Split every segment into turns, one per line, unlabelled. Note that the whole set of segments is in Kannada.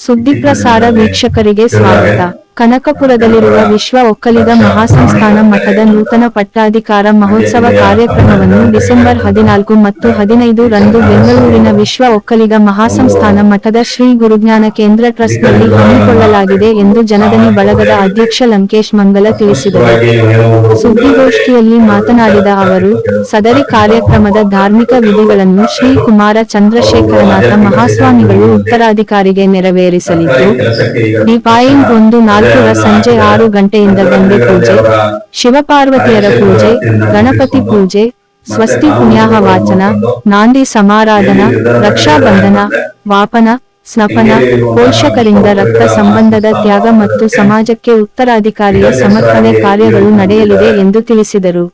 ಸುದ್ದಿ ಪ್ರಸಾರ ವೀಕ್ಷಕರಿಗೆ ಸ್ವಾಗತ. ಕನಕಪುರದಲ್ಲಿರುವ ವಿಶ್ವ ಒಕ್ಕಲಿಗ ಮಹಾಸಂಸ್ಥಾನ ಮಠದ ನೂತನ ಪಟ್ಟಾಧಿಕಾರ ಮಹೋತ್ಸವ ಕಾರ್ಯಕ್ರಮವನ್ನು ಡಿಸೆಂಬರ್ 14 ಮತ್ತು 15 ರಂದು ಬೆಂಗಳೂರಿನ ವಿಶ್ವ ಒಕ್ಕಲಿಗ ಮಹಾಸಂಸ್ಥಾನ ಮಠದ ಶ್ರೀ ಗುರುಜ್ಞಾನ ಕೇಂದ್ರ ಟ್ರಸ್ಟ್ನಲ್ಲಿ ಹಮ್ಮಿಕೊಳ್ಳಲಾಗಿದೆ ಎಂದು ಜನದನಿ ಬಳಗದ ಅಧ್ಯಕ್ಷ ಲಂಕೇಶ್ ಮಂಗಲ ತಿಳಿಸಿದರು. ಸುದ್ದಿಗೋಷ್ಠಿಯಲ್ಲಿ ಮಾತನಾಡಿದ ಅವರು, ಸದರಿ ಕಾರ್ಯಕ್ರಮದ ಧಾರ್ಮಿಕ ವಿಧಿಗಳನ್ನು ಶ್ರೀ ಕುಮಾರ ಚಂದ್ರಶೇಖರನಾಥ ಮಹಾಸ್ವಾಮಿಗಳು ಉತ್ತರಾಧಿಕಾರಿಗೆ ನೆರವೇರಿಸಲಿದ್ದು, ಡಿ.1 ಸಂಜೆ 6 ಗಂಟೆಯಿಂದ ಗಂಗೆ ಪೂಜೆ, ಶಿವಪಾರ್ವತಿಯರ ಪೂಜೆ, ಗಣಪತಿ ಪೂಜೆ, ಸ್ವಸ್ತಿ ಪುಣ್ಯಾಹ ವಾಚನ, ನಾಂದಿ ಸಮಾರಾಧನಾ, ರಕ್ಷಾಬಂಧನ, ವಾಪನ, ಸ್ನಪನ, ಪೋಷಕರಿಂದ ರಕ್ತ ಸಂಬಂಧದ ತ್ಯಾಗ ಮತ್ತು ಸಮಾಜಕ್ಕೆ ಉತ್ತರಾಧಿಕಾರಿಯ ಸಮರ್ಪಣೆ ಕಾರ್ಯಗಳು ನಡೆಯಲಿದೆ ಎಂದು ತಿಳಿಸಿದರು.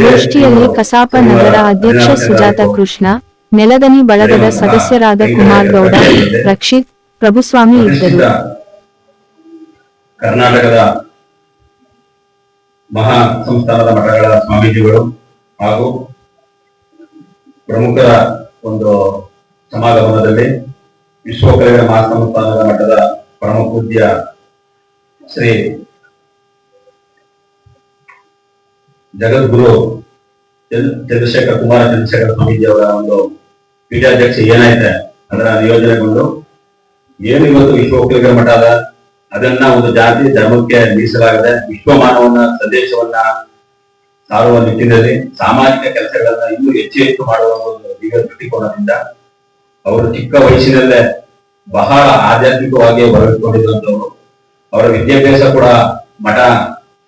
ಗೋಷ್ಠಿಯಲ್ಲಿ ಕಸಾಪ ನಗರ ಅಧ್ಯಕ್ಷ ಸುಜಾತ ಕೃಷ್ಣ, ನೆಲದನಿ ಬಳಗದ ಸದಸ್ಯರಾದ ಕುಮಾರ್ ಗೌಡ, ರಕ್ಷಿತ್, ಪ್ರಭುಸ್ವಾಮಿ ಇದ್ದರು.
ಕರ್ನಾಟಕದ ಮಹಾ ಸಂಸ್ಥಾನದ ಮಠಗಳ ಸ್ವಾಮೀಜಿಗಳು ಹಾಗೂ ಪ್ರಮುಖರ ಒಂದು ಸಮಾಗಮನದಲ್ಲಿ ವಿಶ್ವ ಒಕ್ಕಲಿಗರ ಮಹಾಸಂಸ್ಥಾನದ ಮಠದ ಪರಮ ಪೂಜ್ಯ ಶ್ರೀ ಜಗದ್ಗುರು ಕುಮಾರ ಚಂದ್ರಶೇಖರ ಸ್ವಾಮೀಜಿ ಅವರ ಒಂದು ಪೀಠಾಧ್ಯಕ್ಷ ಏನಾಯ್ತೆ ಅದರ ನಿಯೋಜನೆಗೊಂಡು ಏನು ಇವತ್ತು ವಿಶ್ವ ಒಕ್ಕಲಿಗರ ಮಠ ಅದ, ಅದನ್ನ ಒಂದು ಜಾತಿ ಧರ್ಮಕ್ಕೆ ಮೀಸಲಾಗದೆ ವಿಶ್ವಮಾನವನ್ನ ಸಂದೇಶವನ್ನ ಸಾರುವ ನಿಟ್ಟಿನಲ್ಲಿ ಸಾಮಾಜಿಕ ಕೆಲಸಗಳನ್ನ ಇನ್ನೂ ಹೆಚ್ಚು ಮಾಡುವ ಒಂದು ದಿವ್ಯ ದೃಷ್ಟಿಕೋನದಿಂದ ಅವರು ಚಿಕ್ಕ ವಯಸ್ಸಿನಲ್ಲೇ ಬಹಳ ಆಧ್ಯಾತ್ಮಿಕವಾಗಿ ಬರೆದುಕೊಂಡಿರುವಂತವರು. ಅವರ ವಿದ್ಯಾಭ್ಯಾಸ ಕೂಡ ಮಠ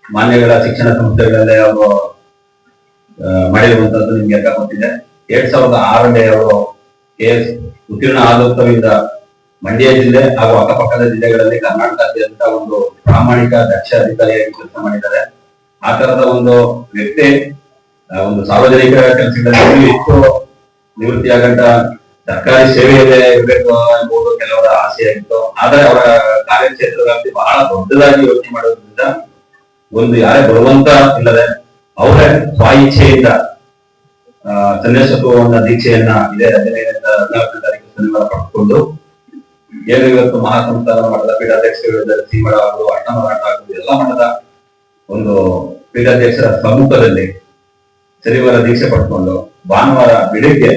ಮಾನ್ಯಗಳ ಶಿಕ್ಷಣ ಸಂಸ್ಥೆಗಳಲ್ಲೇ ಅವರು ಮಾಡಿರುವಂತದ್ದು ನಿಮ್ಗೆ ಎಲ್ಲ ಗೊತ್ತಿದೆ. 2006ರಲ್ಲಿ ಅವರು KS ಉತ್ತೀರ್ಣ ಆದೋತ್ತರದಿಂದ ಮಂಡ್ಯ ಜಿಲ್ಲೆ ಹಾಗೂ ಅಕ್ಕಪಕ್ಕದ ಜಿಲ್ಲೆಗಳಲ್ಲಿ ಕರ್ನಾಟಕದಾದ್ಯಂತ ಒಂದು ಪ್ರಾಮಾಣಿಕ ದಕ್ಷ ಅಧಿಕಾರಿಯಾಗಿ ಕೆಲಸ ಮಾಡಿದ್ದಾರೆ. ಆ ತರದ ಒಂದು ವ್ಯಕ್ತಿ ಒಂದು ಸಾರ್ವಜನಿಕ ಕೆಲಸಗಳಲ್ಲಿ ಹೆಚ್ಚು ನಿವೃತ್ತಿಯಾಗಂತ ಸರ್ಕಾರಿ ಸೇವೆಯಲ್ಲೇ ಇರಬೇಕು ಎಂಬುದು ಕೆಲವರ ಆಸೆಯಾಗಿತ್ತು. ಆದರೆ ಅವರ ಕಾರ್ಯಕ್ಷೇತ್ರಗಳಲ್ಲಿ ಬಹಳ ದೊಡ್ಡದಾಗಿ ಯೋಚನೆ ಮಾಡೋದ್ರಿಂದ ಒಂದು ಯಾರೇ ಬರುವಂತ ಇಲ್ಲದೆ ಅವರೇ ಸ್ವ ಇಚ್ಛೆಯಿಂದ ಸನ್ಯಾಸತ್ವವನ್ನ ದೀಕ್ಷೆಯನ್ನ ಇದೇ 15 ತಾರೀಕು ಶನಿವಾರ ಪಡೆದುಕೊಂಡು ಏನು ಇವತ್ತು ಮಹಾಸಂಸ್ಥಾನ ಮಠದ ಪೀಠಾಧ್ಯಕ್ಷರು ಶ್ರೀಮಠ ಹಾಗೂ ಅಣ್ಣಮರಾಟ ಹಾಗೂ ಎಲ್ಲ ಮಠದ ಒಂದು ಪೀಠಾಧ್ಯಕ್ಷರ ಸಮ್ಮುಖದಲ್ಲಿ ಶನಿವಾರ ದೀಕ್ಷೆ ಪಡ್ಕೊಂಡು ಭಾನುವಾರ ಬೆಳಿಗ್ಗೆ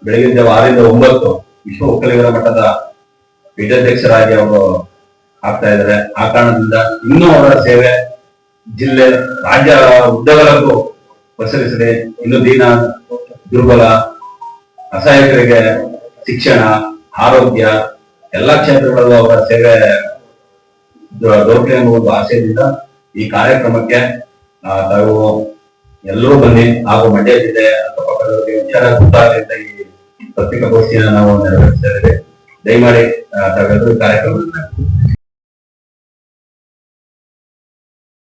6 ರಿಂದ 9 ವಿಶ್ವ ಒಕ್ಕಲಿಗರ ಮಠದ ಪೀಠಾಧ್ಯಕ್ಷರಾಗಿ ಅವರು ಆಗ್ತಾ ಇದ್ದಾರೆ. ಆ ಕಾರಣದಿಂದ ಇನ್ನೂ ಅವರ ಸೇವೆ ಜಿಲ್ಲೆ ರಾಜ್ಯ ಉದ್ದಗಲಕ್ಕೂ ಪಸರಿಸಲಿ. ಇನ್ನು ದೀನ ದುರ್ಬಲ ಅಸಹಾಯಕರಿಗೆ ಶಿಕ್ಷಣ, ಆರೋಗ್ಯ ಎಲ್ಲಾ ಕ್ಷೇತ್ರಗಳಲ್ಲೂ ಅವರ ಸೇವೆ ದೊರಕಲಿ ಎಂಬ ಒಂದು ಆಶಯದಿಂದ ಈ ಕಾರ್ಯಕ್ರಮಕ್ಕೆ ತಾವು ಎಲ್ಲರೂ ಬನ್ನಿ ಹಾಗೂ ಮಂಡ್ಯ ಜಿಲ್ಲೆ ಅಕ್ಕಪಕ್ಕದವರಿಗೆ ವಿಚಾರ ಗೊತ್ತಾಗಲಿ ಅಂತ ಈ ಪತ್ರಿಕಾಗೋಷ್ಠಿಯನ್ನು ನಾವು ನೆರವೇರಿಸ್ತಾ ಇದ್ದೇವೆ. ದಯಮಾಡಿ ತಾವೆಲ್ಲರೂ ಕಾರ್ಯಕ್ರಮವನ್ನು